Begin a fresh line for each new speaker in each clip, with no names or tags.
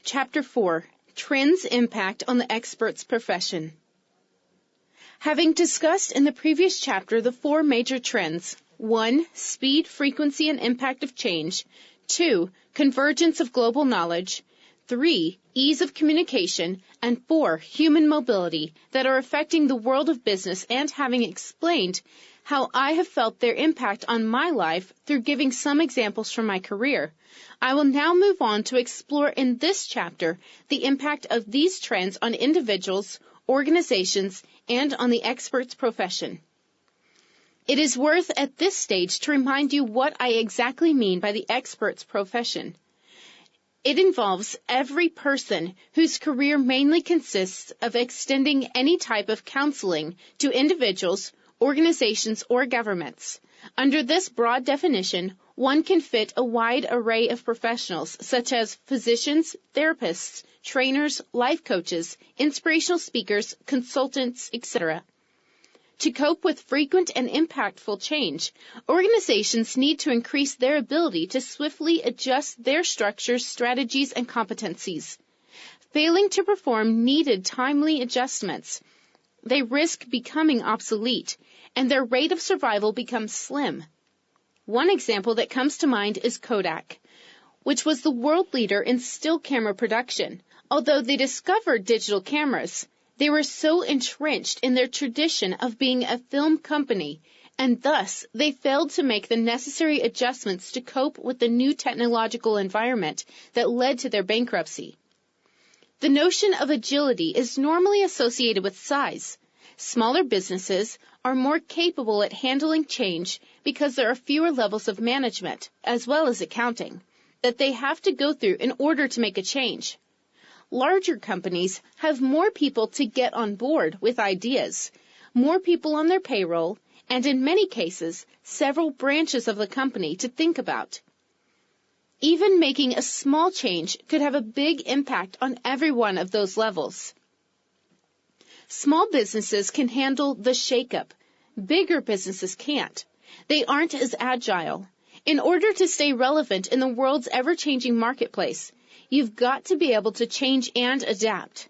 Chapter 4, Trends' Impact on the Expert's Profession. Having discussed in the previous chapter the four major trends: 1. Speed, frequency, and impact of change. 2. Convergence of global knowledge. 3. Ease of communication. And 4. Human mobility that are affecting the world of business, and having explained how I have felt their impact on my life through giving some examples from my career, I will now move on to explore in this chapter the impact of these trends on individuals, organizations, and on the expert's profession. It is worth at this stage to remind you what I exactly mean by the expert's profession. It involves every person whose career mainly consists of extending any type of counseling to individuals, organizations, or governments. Under this broad definition, one can fit a wide array of professionals such as physicians, therapists, trainers, life coaches, inspirational speakers, consultants, etc. To cope with frequent and impactful change, organizations need to increase their ability to swiftly adjust their structures, strategies, and competencies. Failing to perform needed timely adjustments, they risk becoming obsolete, and their rate of survival becomes slim. One example that comes to mind is Kodak, which was the world leader in still camera production. Although they discovered digital cameras, they were so entrenched in their tradition of being a film company, and thus they failed to make the necessary adjustments to cope with the new technological environment that led to their bankruptcy. The notion of agility is normally associated with size. Smaller businesses are more capable at handling change because there are fewer levels of management, as well as accounting, that they have to go through in order to make a change. Larger companies have more people to get on board with ideas, more people on their payroll, and in many cases, several branches of the company to think about. Even making a small change could have a big impact on every one of those levels. Small businesses can handle the shakeup. Bigger businesses can't. They aren't as agile. In order to stay relevant in the world's ever-changing marketplace, you've got to be able to change and adapt.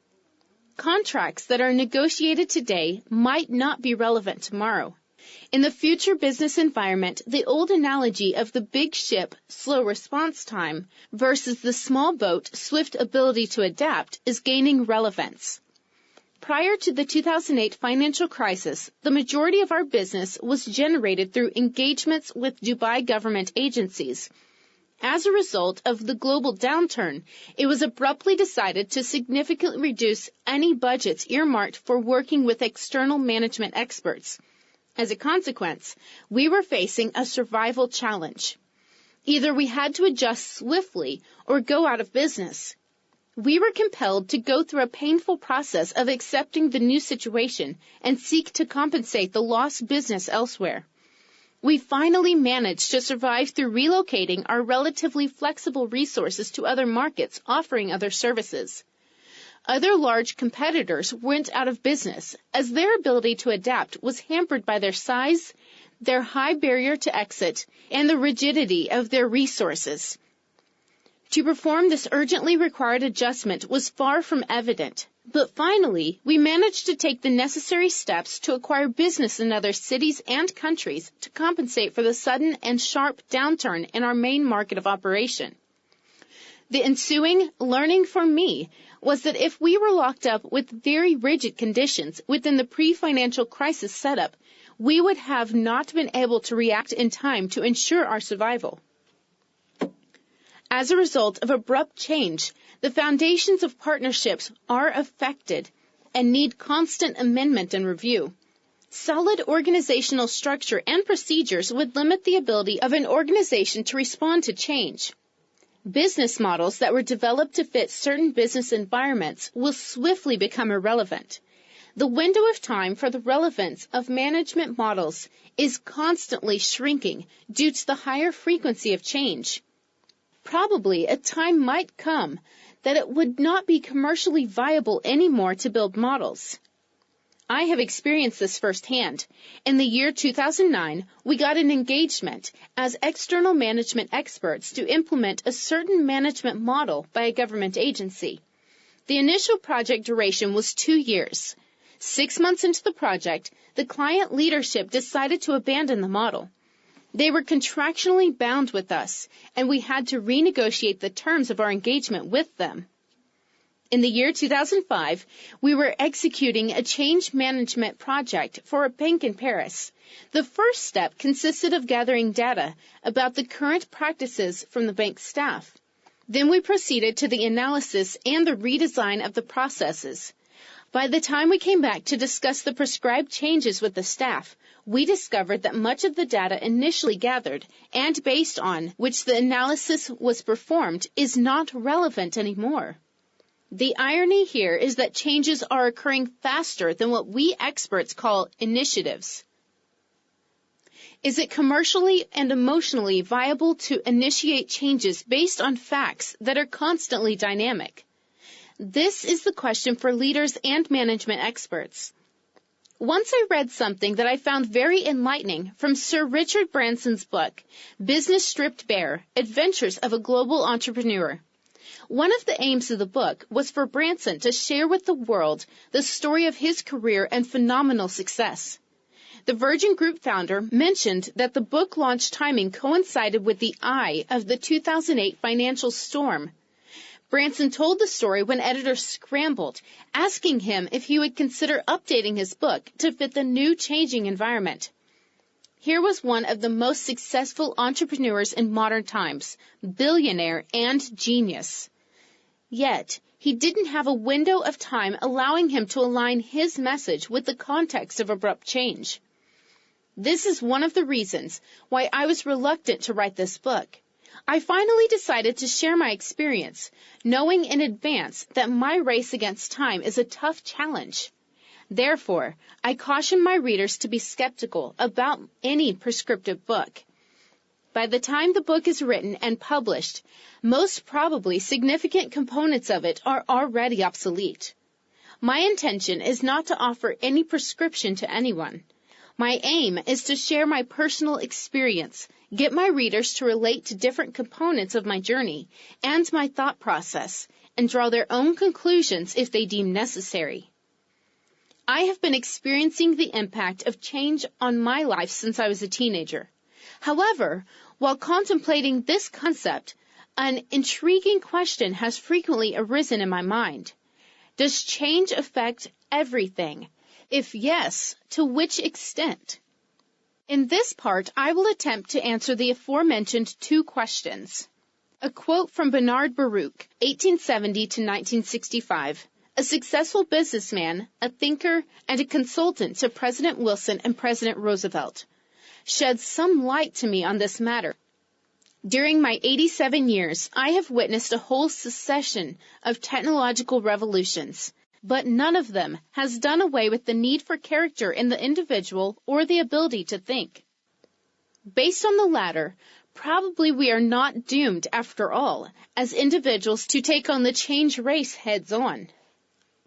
Contracts that are negotiated today might not be relevant tomorrow. In the future business environment, the old analogy of the big ship, slow response time, versus the small boat, swift ability to adapt is gaining relevance. Prior to the 2008 financial crisis, the majority of our business was generated through engagements with Dubai government agencies. As a result of the global downturn, it was abruptly decided to significantly reduce any budgets earmarked for working with external management experts. As a consequence, we were facing a survival challenge. Either we had to adjust swiftly or go out of business. We were compelled to go through a painful process of accepting the new situation and seek to compensate the lost business elsewhere. We finally managed to survive through relocating our relatively flexible resources to other markets offering other services. Other large competitors went out of business as their ability to adapt was hampered by their size, their high barrier to exit, and the rigidity of their resources. To perform this urgently required adjustment was far from evident, but finally we managed to take the necessary steps to acquire business in other cities and countries to compensate for the sudden and sharp downturn in our main market of operation. The ensuing learning for me was that if we were locked up with very rigid conditions within the pre-financial crisis setup, we would have not been able to react in time to ensure our survival. As a result of abrupt change, the foundations of partnerships are affected and need constant amendment and review. Solid organizational structure and procedures would limit the ability of an organization to respond to change. Business models that were developed to fit certain business environments will swiftly become irrelevant. The window of time for the relevance of management models is constantly shrinking due to the higher frequency of change. Probably a time might come that it would not be commercially viable anymore to build models. I have experienced this firsthand. In the year 2009, we got an engagement as external management experts to implement a certain management model by a government agency. The initial project duration was 2 years. 6 months into the project, the client leadership decided to abandon the model. They were contractually bound with us, and we had to renegotiate the terms of our engagement with them. In the year 2005, we were executing a change management project for a bank in Paris. The first step consisted of gathering data about the current practices from the bank's staff. Then we proceeded to the analysis and the redesign of the processes. By the time we came back to discuss the prescribed changes with the staff, we discovered that much of the data initially gathered and based on which the analysis was performed is not relevant anymore. The irony here is that changes are occurring faster than what we experts call initiatives. Is it commercially and emotionally viable to initiate changes based on facts that are constantly dynamic? This is the question for leaders and management experts. Once I read something that I found very enlightening from Sir Richard Branson's book, Business Stripped Bare: Adventures of a Global Entrepreneur. One of the aims of the book was for Branson to share with the world the story of his career and phenomenal success. The Virgin Group founder mentioned that the book launch timing coincided with the eye of the 2008 financial storm. Branson told the story when editors scrambled, asking him if he would consider updating his book to fit the new changing environment. Here was one of the most successful entrepreneurs in modern times, billionaire and genius. Yet, he didn't have a window of time allowing him to align his message with the context of abrupt change. This is one of the reasons why I was reluctant to write this book. I finally decided to share my experience, knowing in advance that my race against time is a tough challenge. Therefore, I caution my readers to be skeptical about any prescriptive book. By the time the book is written and published, most probably significant components of it are already obsolete. My intention is not to offer any prescription to anyone. My aim is to share my personal experience, get my readers to relate to different components of my journey and my thought process, and draw their own conclusions if they deem necessary. I have been experiencing the impact of change on my life since I was a teenager. However, while contemplating this concept, an intriguing question has frequently arisen in my mind. Does change affect everything? If yes, to which extent? In this part, I will attempt to answer the aforementioned two questions. A quote from Bernard Baruch, 1870 to 1965, a successful businessman, a thinker, and a consultant to President Wilson and President Roosevelt, sheds some light to me on this matter. During my 87 years, I have witnessed a whole succession of technological revolutions, but none of them has done away with the need for character in the individual or the ability to think. Based on the latter, probably we are not doomed, after all, as individuals to take on the change race heads-on.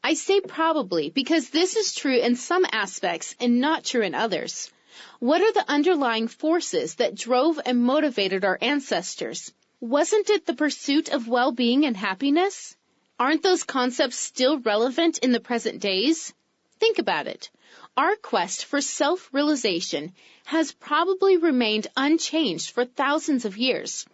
I say probably because this is true in some aspects and not true in others. What are the underlying forces that drove and motivated our ancestors? Wasn't it the pursuit of well-being and happiness? Aren't those concepts still relevant in the present days? Think about it. Our quest for self-realization has probably remained unchanged for thousands of years.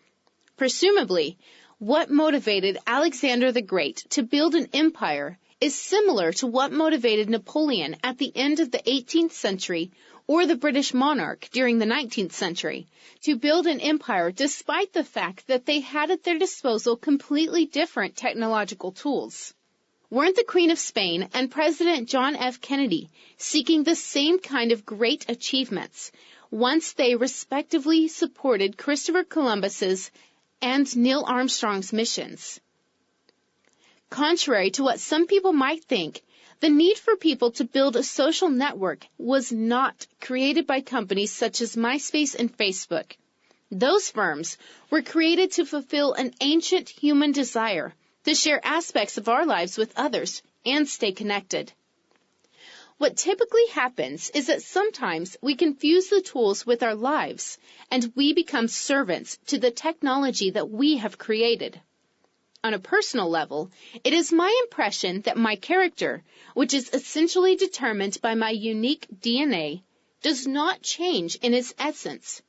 Presumably, what motivated Alexander the Great to build an empire is similar to what motivated Napoleon at the end of the 18th century or the British monarch during the 19th century to build an empire despite the fact that they had at their disposal completely different technological tools. Weren't the Queen of Spain and President John F. Kennedy seeking the same kind of great achievements once they respectively supported Christopher Columbus's and Neil Armstrong's missions? Contrary to what some people might think, the need for people to build a social network was not created by companies such as MySpace and Facebook. Those firms were created to fulfill an ancient human desire to share aspects of our lives with others and stay connected. What typically happens is that sometimes we confuse the tools with our lives, and we become servants to the technology that we have created. On a personal level, it is my impression that my character, which is essentially determined by my unique DNA, does not change in its essence.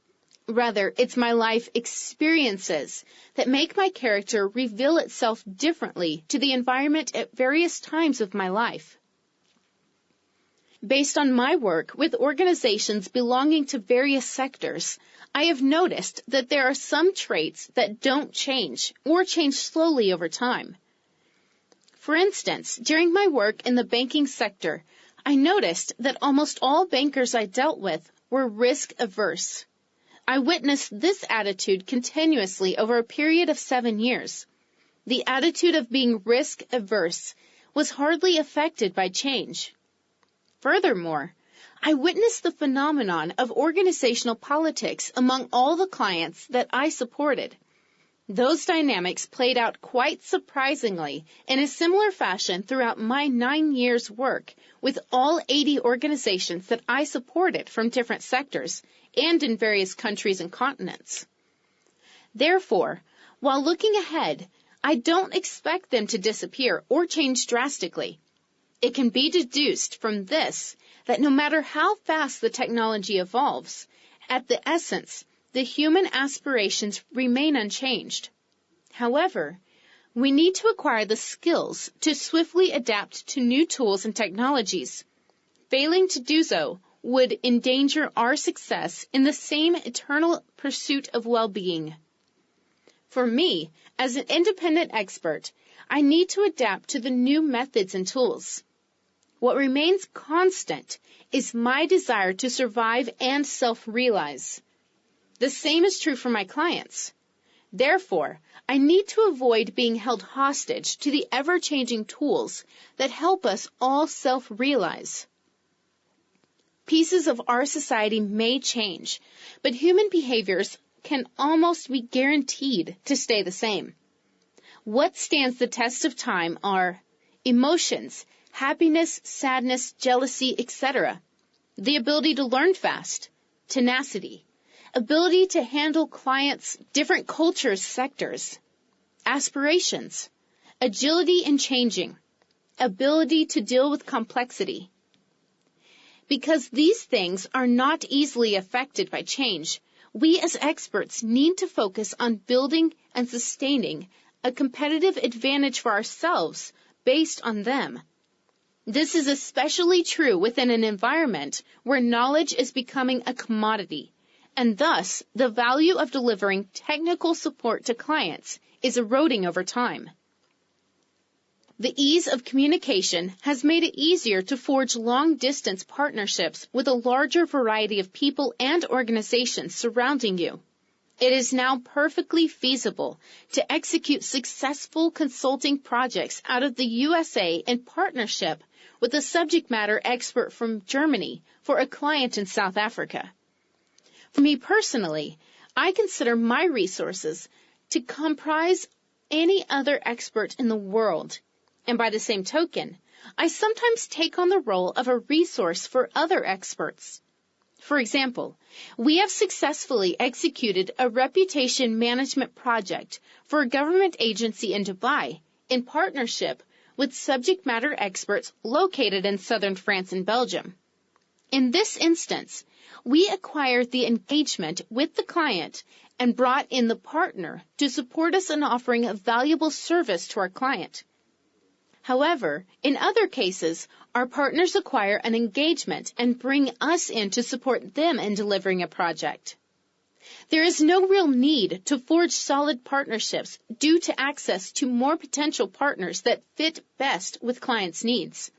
Rather, it's my life experiences that make my character reveal itself differently to the environment at various times of my life. Based on my work with organizations belonging to various sectors, I have noticed that there are some traits that don't change or change slowly over time. For instance, during my work in the banking sector, I noticed that almost all bankers I dealt with were risk-averse. I witnessed this attitude continuously over a period of 7 years. The attitude of being risk-averse was hardly affected by change. Furthermore, I witnessed the phenomenon of organizational politics among all the clients that I supported. Those dynamics played out quite surprisingly in a similar fashion throughout my 9 years' work with all 80 organizations that I supported from different sectors and in various countries and continents. Therefore, while looking ahead, I don't expect them to disappear or change drastically. It can be deduced from this that no matter how fast the technology evolves, at the essence, the human aspirations remain unchanged. However, we need to acquire the skills to swiftly adapt to new tools and technologies. Failing to do so would endanger our success in the same eternal pursuit of well-being. For me, as an independent expert, I need to adapt to the new methods and tools. What remains constant is my desire to survive and self-realize. The same is true for my clients. Therefore, I need to avoid being held hostage to the ever-changing tools that help us all self-realize. Pieces of our society may change, but human behaviors can almost be guaranteed to stay the same. What stands the test of time are emotions, happiness, sadness, jealousy, etc. The ability to learn fast, tenacity, ability to handle clients, different cultures, sectors, aspirations, agility in changing, ability to deal with complexity. Because these things are not easily affected by change, we as experts need to focus on building and sustaining a competitive advantage for ourselves based on them. This is especially true within an environment where knowledge is becoming a commodity, and thus the value of delivering technical support to clients is eroding over time. The ease of communication has made it easier to forge long-distance partnerships with a larger variety of people and organizations surrounding you. It is now perfectly feasible to execute successful consulting projects out of the USA in partnership with a subject matter expert from Germany for a client in South Africa. For me personally, I consider my resources to comprise any other expert in the world. And by the same token, I sometimes take on the role of a resource for other experts. For example, we have successfully executed a reputation management project for a government agency in Dubai in partnership with subject matter experts located in southern France and Belgium. In this instance, we acquired the engagement with the client and brought in the partner to support us in offering a valuable service to our client. However, in other cases, our partners acquire an engagement and bring us in to support them in delivering a project. There is no real need to forge solid partnerships due to access to more potential partners that fit best with clients' needs.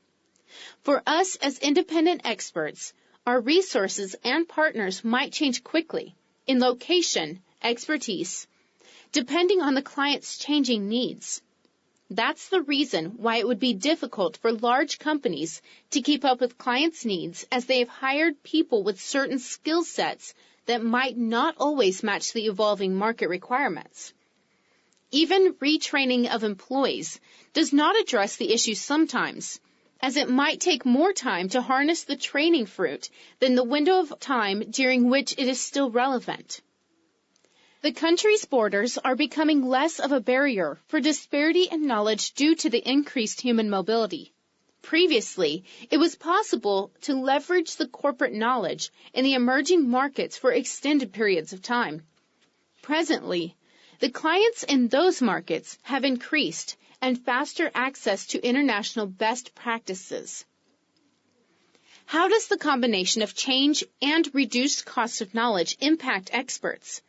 For us as independent experts, our resources and partners might change quickly in location, expertise, depending on the client's changing needs. That's the reason why it would be difficult for large companies to keep up with clients' needs, as they have hired people with certain skill sets that might not always match the evolving market requirements. Even retraining of employees does not address the issue sometimes, as it might take more time to harness the training fruit than the window of time during which it is still relevant. The country's borders are becoming less of a barrier for disparity in knowledge due to the increased human mobility. Previously, it was possible to leverage the corporate knowledge in the emerging markets for extended periods of time. Presently, the clients in those markets have increased and faster access to international best practices. How does the combination of change and reduced cost of knowledge impact experts?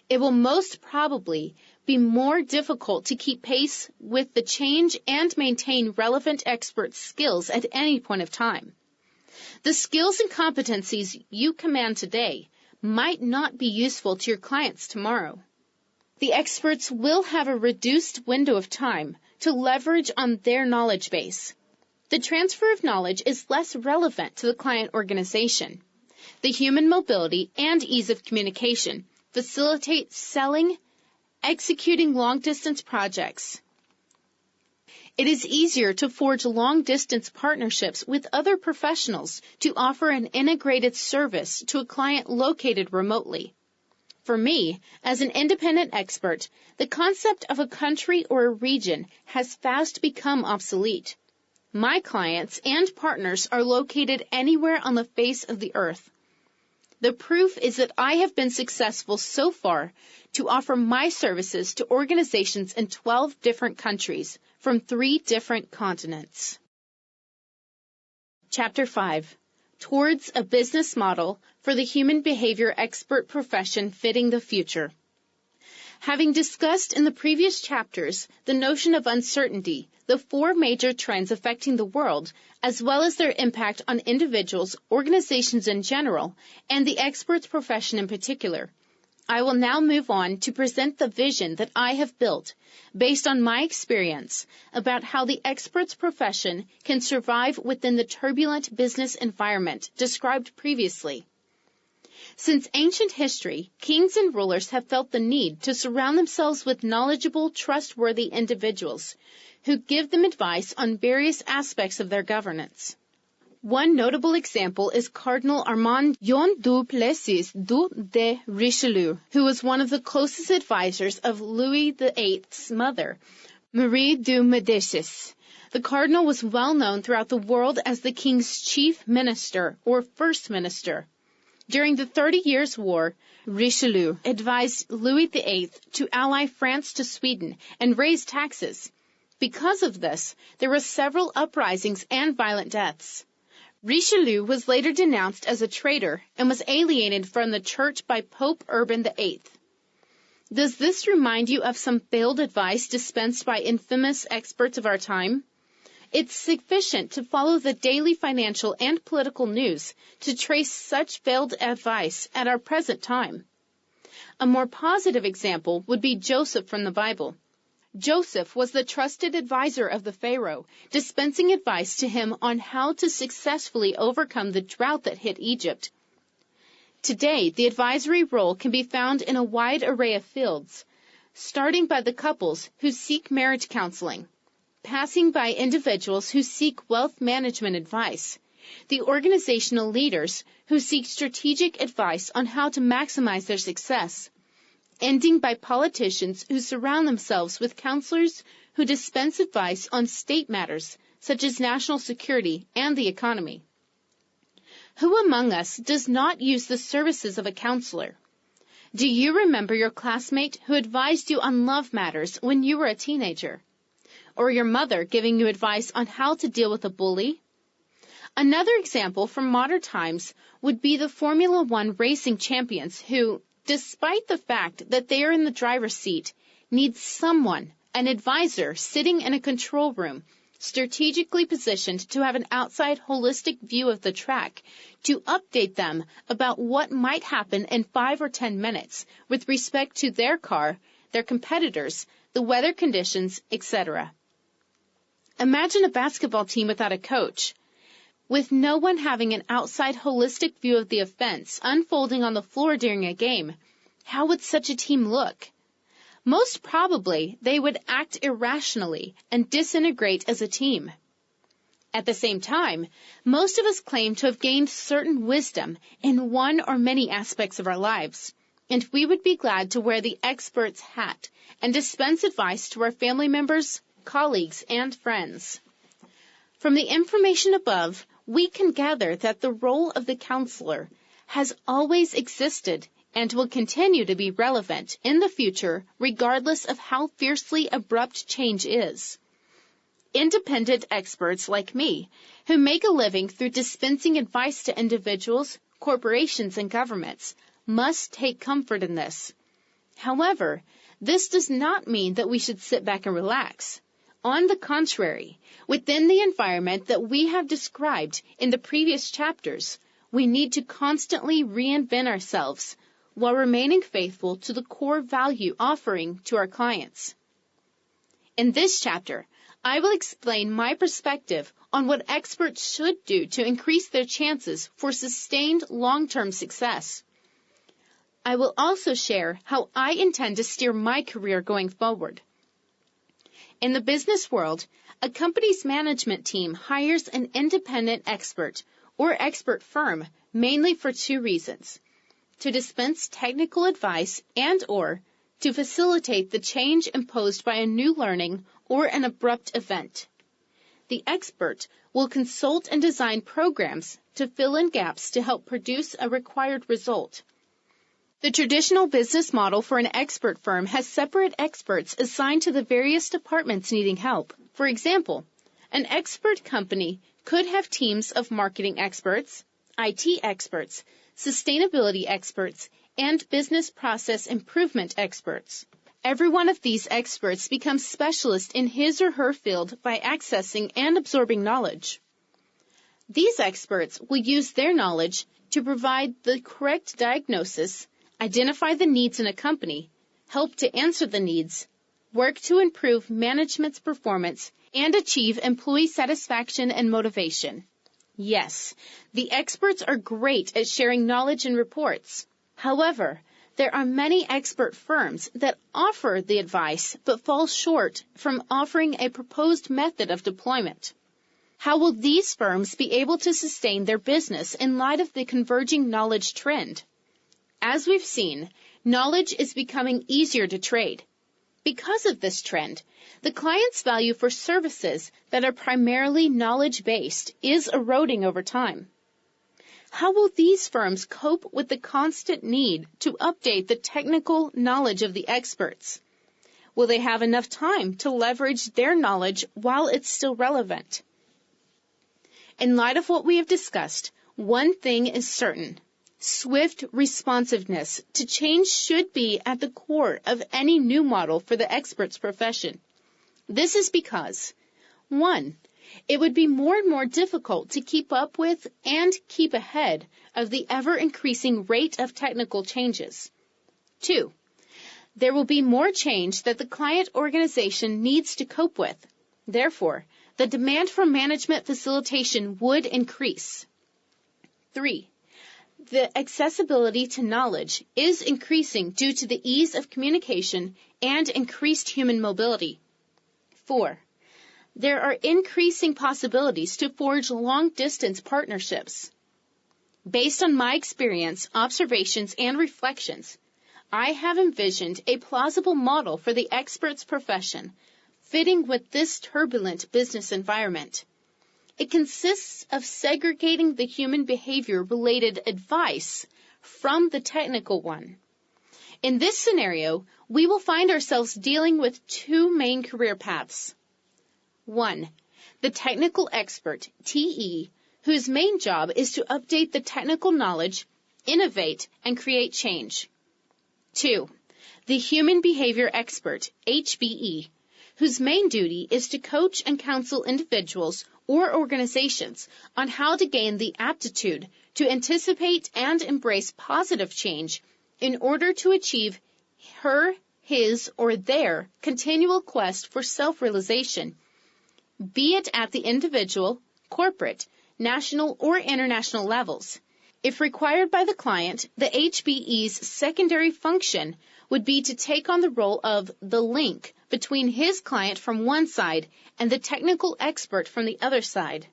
It will most probably be more difficult to keep pace with the change and maintain relevant expert skills at any point of time. The skills and competencies you command today might not be useful to your clients tomorrow. The experts will have a reduced window of time to leverage on their knowledge base. The transfer of knowledge is less relevant to the client organization. The human mobility and ease of communication facilitate selling, executing long-distance projects. It is easier to forge long-distance partnerships with other professionals to offer an integrated service to a client located remotely. For me, as an independent expert, the concept of a country or a region has fast become obsolete. My clients and partners are located anywhere on the face of the earth. The proof is that I have been successful so far to offer my services to organizations in 12 different countries from 3 different continents. Chapter 5. Towards a business model for the human behavior expert profession fitting the future. Having discussed in the previous chapters the notion of uncertainty, the 4 major trends affecting the world, as well as their impact on individuals, organizations in general, and the expert's profession in particular, I will now move on to present the vision that I have built, based on my experience, about how the expert's profession can survive within the turbulent business environment described previously. Since ancient history, kings and rulers have felt the need to surround themselves with knowledgeable, trustworthy individuals who give them advice on various aspects of their governance. One notable example is Cardinal Armand John du Plessis de Richelieu, who was one of the closest advisors of Louis VIII's mother, Marie de Médicis. The cardinal was well known throughout the world as the king's chief minister or first minister. During the 30 Years' War, Richelieu advised Louis VIII to ally France to Sweden and raise taxes. Because of this, there were several uprisings and violent deaths. Richelieu was later denounced as a traitor and was alienated from the church by Pope Urban VIII. Does this remind you of some failed advice dispensed by infamous experts of our time? It's sufficient to follow the daily financial and political news to trace such failed advice at our present time. A more positive example would be Joseph from the Bible. Joseph was the trusted advisor of the Pharaoh, dispensing advice to him on how to successfully overcome the drought that hit Egypt. Today, the advisory role can be found in a wide array of fields, starting by the couples who seek marriage counseling, passing by individuals who seek wealth management advice, the organizational leaders who seek strategic advice on how to maximize their success, ending by politicians who surround themselves with counselors who dispense advice on state matters such as national security and the economy. Who among us does not use the services of a counselor? Do you remember your classmate who advised you on love matters when you were a teenager? Or your mother giving you advice on how to deal with a bully? Another example from modern times would be the Formula One racing champions who, despite the fact that they are in the driver's seat, need someone, an advisor, sitting in a control room, strategically positioned to have an outside holistic view of the track, to update them about what might happen in 5 or 10 minutes with respect to their car, their competitors, the weather conditions, etc. Imagine a basketball team without a coach. With no one having an outside holistic view of the events unfolding on the floor during a game, how would such a team look? Most probably, they would act irrationally and disintegrate as a team. At the same time, most of us claim to have gained certain wisdom in one or many aspects of our lives, and we would be glad to wear the expert's hat and dispense advice to our family members, colleagues, and friends. From the information above, we can gather that the role of the counselor has always existed and will continue to be relevant in the future regardless of how fiercely abrupt change is. Independent experts like me, who make a living through dispensing advice to individuals, corporations, and governments, must take comfort in this. However, this does not mean that we should sit back and relax. On the contrary, within the environment that we have described in the previous chapters, we need to constantly reinvent ourselves while remaining faithful to the core value offering to our clients. In this chapter, I will explain my perspective on what experts should do to increase their chances for sustained long-term success. I will also share how I intend to steer my career going forward. In the business world, a company's management team hires an independent expert or expert firm mainly for two reasons: to dispense technical advice and/or to facilitate the change imposed by a new learning or an abrupt event. The expert will consult and design programs to fill in gaps to help produce a required result. The traditional business model for an expert firm has separate experts assigned to the various departments needing help. For example, an expert company could have teams of marketing experts, IT experts, sustainability experts, and business process improvement experts. Every one of these experts becomes specialist in his or her field by accessing and absorbing knowledge. These experts will use their knowledge to provide the correct diagnosis, identify the needs in a company, help to answer the needs, work to improve management's performance, and achieve employee satisfaction and motivation. Yes, the experts are great at sharing knowledge and reports. However, there are many expert firms that offer the advice but fall short from offering a proposed method of deployment. How will these firms be able to sustain their business in light of the converging knowledge trend? As we've seen, knowledge is becoming easier to trade. Because of this trend, the client's value for services that are primarily knowledge-based is eroding over time. How will these firms cope with the constant need to update the technical knowledge of the experts? Will they have enough time to leverage their knowledge while it's still relevant? In light of what we have discussed, one thing is certain: swift responsiveness to change should be at the core of any new model for the expert's profession. This is because, 1, it would be more and more difficult to keep up with and keep ahead of the ever-increasing rate of technical changes. 2, there will be more change that the client organization needs to cope with. Therefore, the demand for management facilitation would increase. 3, the accessibility to knowledge is increasing due to the ease of communication and increased human mobility. 4, there are increasing possibilities to forge long-distance partnerships. Based on my experience, observations, and reflections, I have envisioned a plausible model for the expert's profession fitting with this turbulent business environment. It consists of segregating the human behavior-related advice from the technical one. In this scenario, we will find ourselves dealing with two main career paths. 1, the technical expert, TE, whose main job is to update the technical knowledge, innovate, and create change. 2, the human behavior expert, HBE, whose main duty is to coach and counsel individuals or organizations on how to gain the aptitude to anticipate and embrace positive change in order to achieve her, his, or their continual quest for self-realization, be it at the individual, corporate, national, or international levels. If required by the client, the HBE's secondary function would be to take on the role of the link between his client from one side and the technical expert from the other side.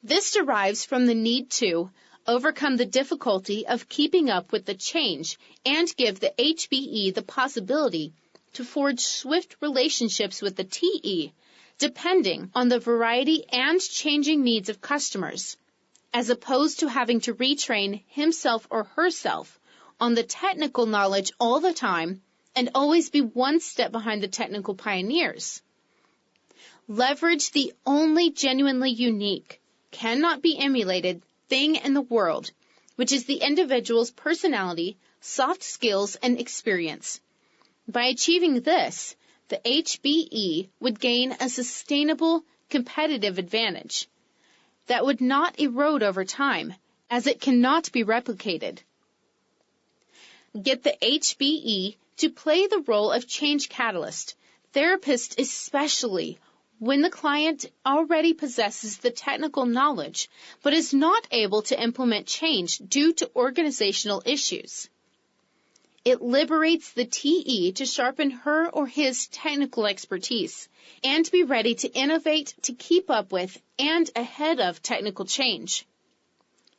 This derives from the need to overcome the difficulty of keeping up with the change and give the HBE the possibility to forge swift relationships with the TE, depending on the variety and changing needs of customers, as opposed to having to retrain himself or herself on the technical knowledge all the time and always be one step behind the technical pioneers. Leverage the only genuinely unique, cannot be emulated thing in the world, which is the individual's personality, soft skills, and experience. By achieving this, the HBE would gain a sustainable competitive advantage that would not erode over time, as it cannot be replicated. Get the HBE to play the role of change catalyst, therapist especially, when the client already possesses the technical knowledge but is not able to implement change due to organizational issues. It liberates the TE to sharpen her or his technical expertise and be ready to innovate to keep up with and ahead of technical change.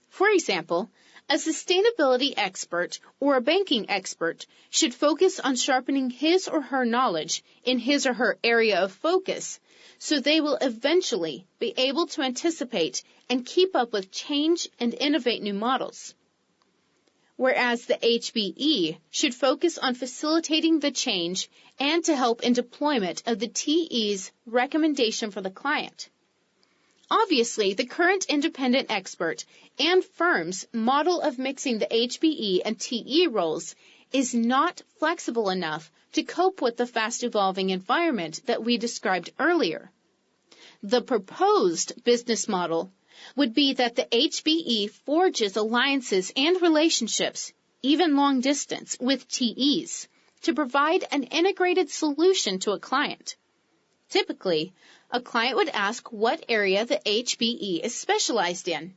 For example, a sustainability expert or a banking expert should focus on sharpening his or her knowledge in his or her area of focus, so they will eventually be able to anticipate and keep up with change and innovate new models. Whereas the HBE should focus on facilitating the change and to help in deployment of the TE's recommendation for the client. Obviously, the current independent expert and firm's model of mixing the HBE and TE roles is not flexible enough to cope with the fast-evolving environment that we described earlier. The proposed business model would be that the HBE forges alliances and relationships, even long distance, with TEs to provide an integrated solution to a client. Typically, a client would ask what area the HBE is specialized in.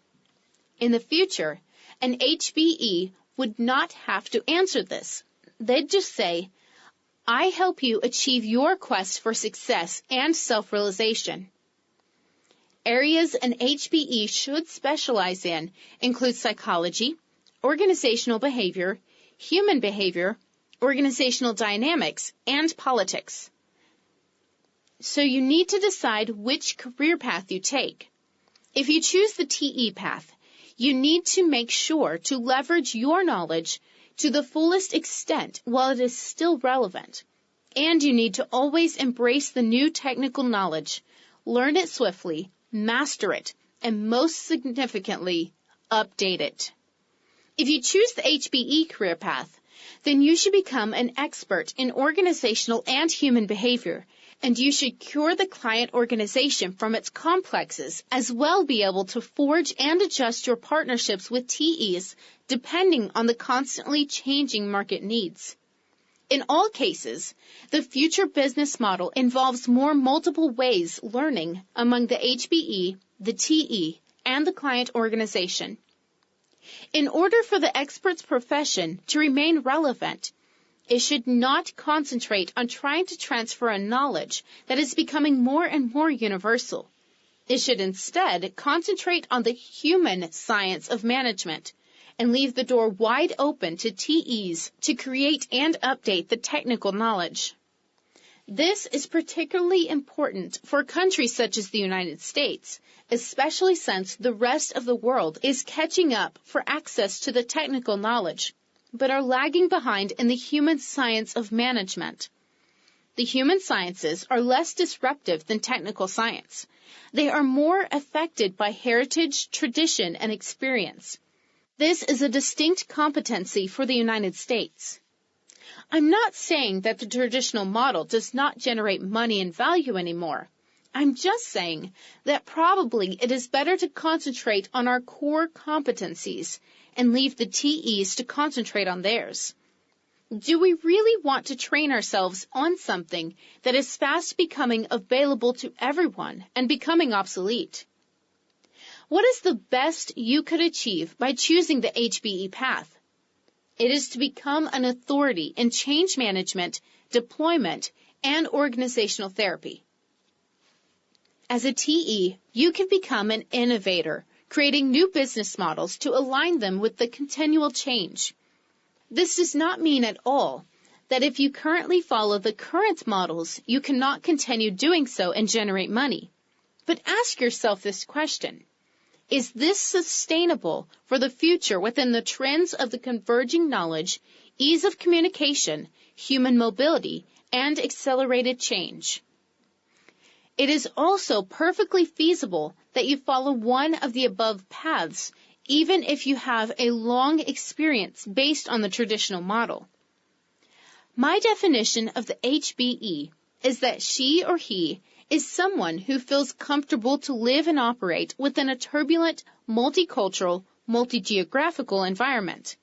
In the future, an HBE would not have to answer this. They'd just say, I help you achieve your quest for success and self-realization. Areas an HBE should specialize in include psychology, organizational behavior, human behavior, organizational dynamics, and politics. So you need to decide which career path you take. If you choose the TE path, you need to make sure to leverage your knowledge to the fullest extent while it is still relevant. And you need to always embrace the new technical knowledge, learn it swiftly, master it, and most significantly, update it. If you choose the HBE career path, then you should become an expert in organizational and human behavior, and you should cure the client organization from its complexes, as well be able to forge and adjust your partnerships with TEs depending on the constantly changing market needs. In all cases, the future business model involves more multiple ways learning among the HBE, the TE, and the client organization. In order for the expert's profession to remain relevant, it should not concentrate on trying to transfer a knowledge that is becoming more and more universal. It should instead concentrate on the human science of management and leave the door wide open to TEs to create and update the technical knowledge. This is particularly important for countries such as the United States, especially since the rest of the world is catching up for access to the technical knowledge, but are lagging behind in the human science of management. The human sciences are less disruptive than technical science. They are more affected by heritage, tradition, and experience. This is a distinct competency for the United States. I'm not saying that the traditional model does not generate money and value anymore. I'm just saying that probably it is better to concentrate on our core competencies and leave the TEs to concentrate on theirs. Do we really want to train ourselves on something that is fast becoming available to everyone and becoming obsolete? What is the best you could achieve by choosing the HBE path? It is to become an authority in change management, deployment, and organizational therapy. As a TE, you can become an innovator, creating new business models to align them with the continual change. This does not mean at all that if you currently follow the current models, you cannot continue doing so and generate money. But ask yourself this question: is this sustainable for the future within the trends of the converging knowledge, ease of communication, human mobility, and accelerated change? It is also perfectly feasible that you follow one of the above paths, even if you have a long experience based on the traditional model. My definition of the HBE is that she or he is someone who feels comfortable to live and operate within a turbulent, multicultural, multi-geographical environment.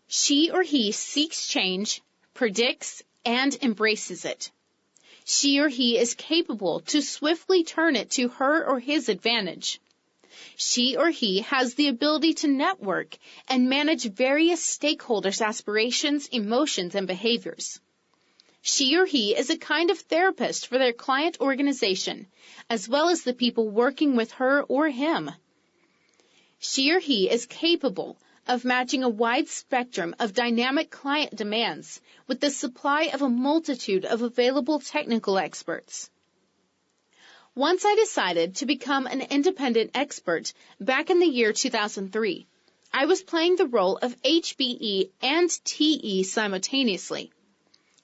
She or he seeks change, predicts, and embraces it. She or he is capable to swiftly turn it to her or his advantage. She or he has the ability to network and manage various stakeholders' aspirations, emotions, and behaviors. She or he is a kind of therapist for their client organization, as well as the people working with her or him. She or he is capable of matching a wide spectrum of dynamic client demands with the supply of a multitude of available technical experts. Once I decided to become an independent expert back in the year 2003, I was playing the role of HBE and TE simultaneously.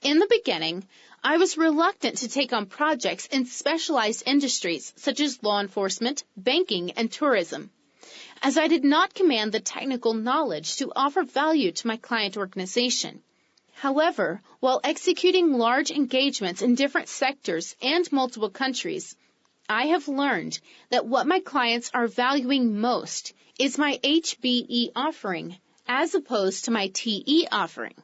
In the beginning, I was reluctant to take on projects in specialized industries such as law enforcement, banking, and tourism, as I did not command the technical knowledge to offer value to my client organization. However, while executing large engagements in different sectors and multiple countries, I have learned that what my clients are valuing most is my HBE offering as opposed to my TE offering.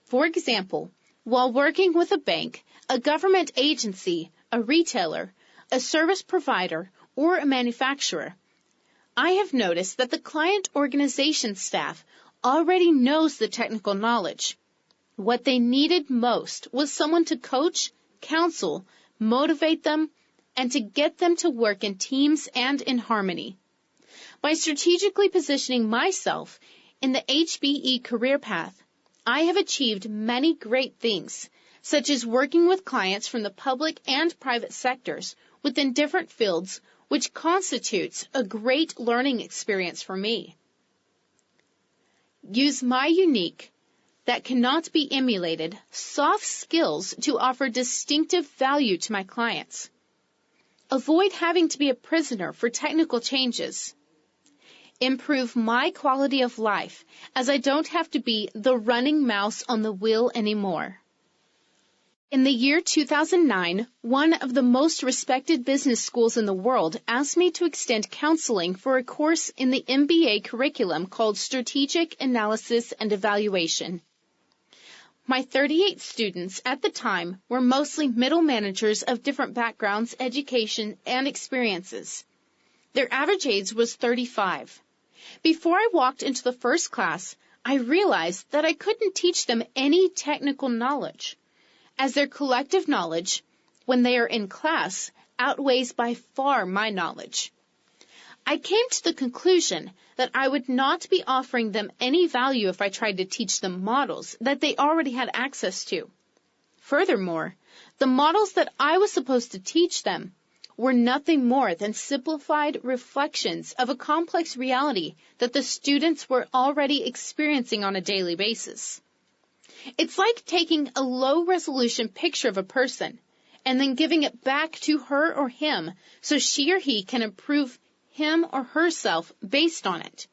For example, while working with a bank, a government agency, a retailer, a service provider, or a manufacturer, I have noticed that the client organization staff already knows the technical knowledge. What they needed most was someone to coach, counsel, motivate them, and to get them to work in teams and in harmony. By strategically positioning myself in the HBE career path, I have achieved many great things, such as working with clients from the public and private sectors within different fields, which constitutes a great learning experience for me. Use my unique, that cannot be emulated, soft skills to offer distinctive value to my clients. Avoid having to be a prisoner for technical changes. Improve my quality of life, as I don't have to be the running mouse on the wheel anymore. In the year 2009, one of the most respected business schools in the world asked me to extend counseling for a course in the MBA curriculum called Strategic Analysis and Evaluation. My 38 students at the time were mostly middle managers of different backgrounds, education, and experiences. Their average age was 35. Before I walked into the first class, I realized that I couldn't teach them any technical knowledge, as their collective knowledge, when they are in class, outweighs by far my knowledge. I came to the conclusion that I would not be offering them any value if I tried to teach them models that they already had access to. Furthermore, the models that I was supposed to teach them were nothing more than simplified reflections of a complex reality that the students were already experiencing on a daily basis. It's like taking a low-resolution picture of a person and then giving it back to her or him so she or he can improve him or herself based on it,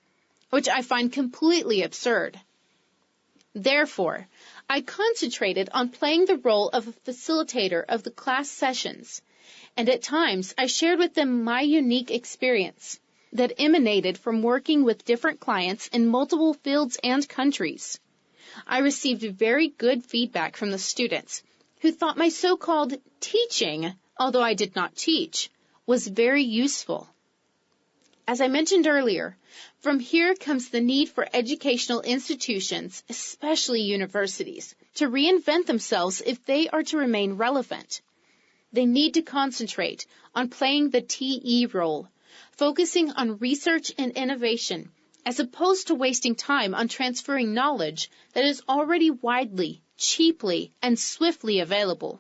which I find completely absurd. Therefore, I concentrated on playing the role of a facilitator of the class sessions, and at times I shared with them my unique experience that emanated from working with different clients in multiple fields and countries. I received very good feedback from the students who thought my so-called teaching, although I did not teach, was very useful. As I mentioned earlier, from here comes the need for educational institutions, especially universities, to reinvent themselves if they are to remain relevant. They need to concentrate on playing the TE role, focusing on research and innovation, as opposed to wasting time on transferring knowledge that is already widely, cheaply, and swiftly available.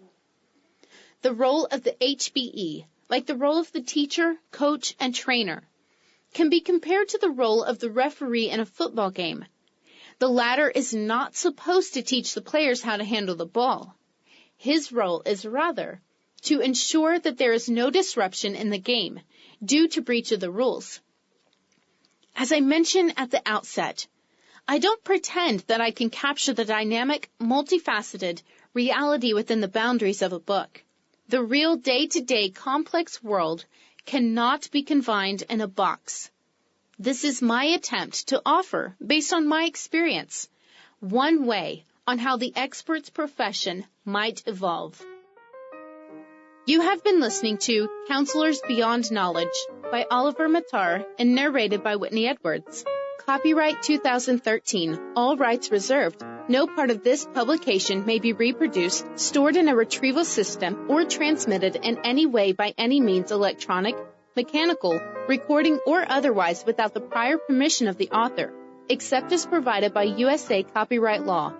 The role of the HBE, like the role of the teacher, coach, and trainer, can be compared to the role of the referee in a football game. The latter is not supposed to teach the players how to handle the ball. His role is rather to ensure that there is no disruption in the game due to breach of the rules. As I mentioned at the outset, I don't pretend that I can capture the dynamic, multifaceted reality within the boundaries of a book. The real day-to-day complex world cannot be confined in a box. This is my attempt to offer, based on my experience, one way on how the expert's profession might evolve. You have been listening to Counselors Beyond Knowledge by Oliver Matar and narrated by Whitney Edwards. Copyright 2013, all rights reserved. No part of this publication may be reproduced, stored in a retrieval system, or transmitted in any way by any means electronic, mechanical, recording, or otherwise without the prior permission of the author, except as provided by USA copyright law.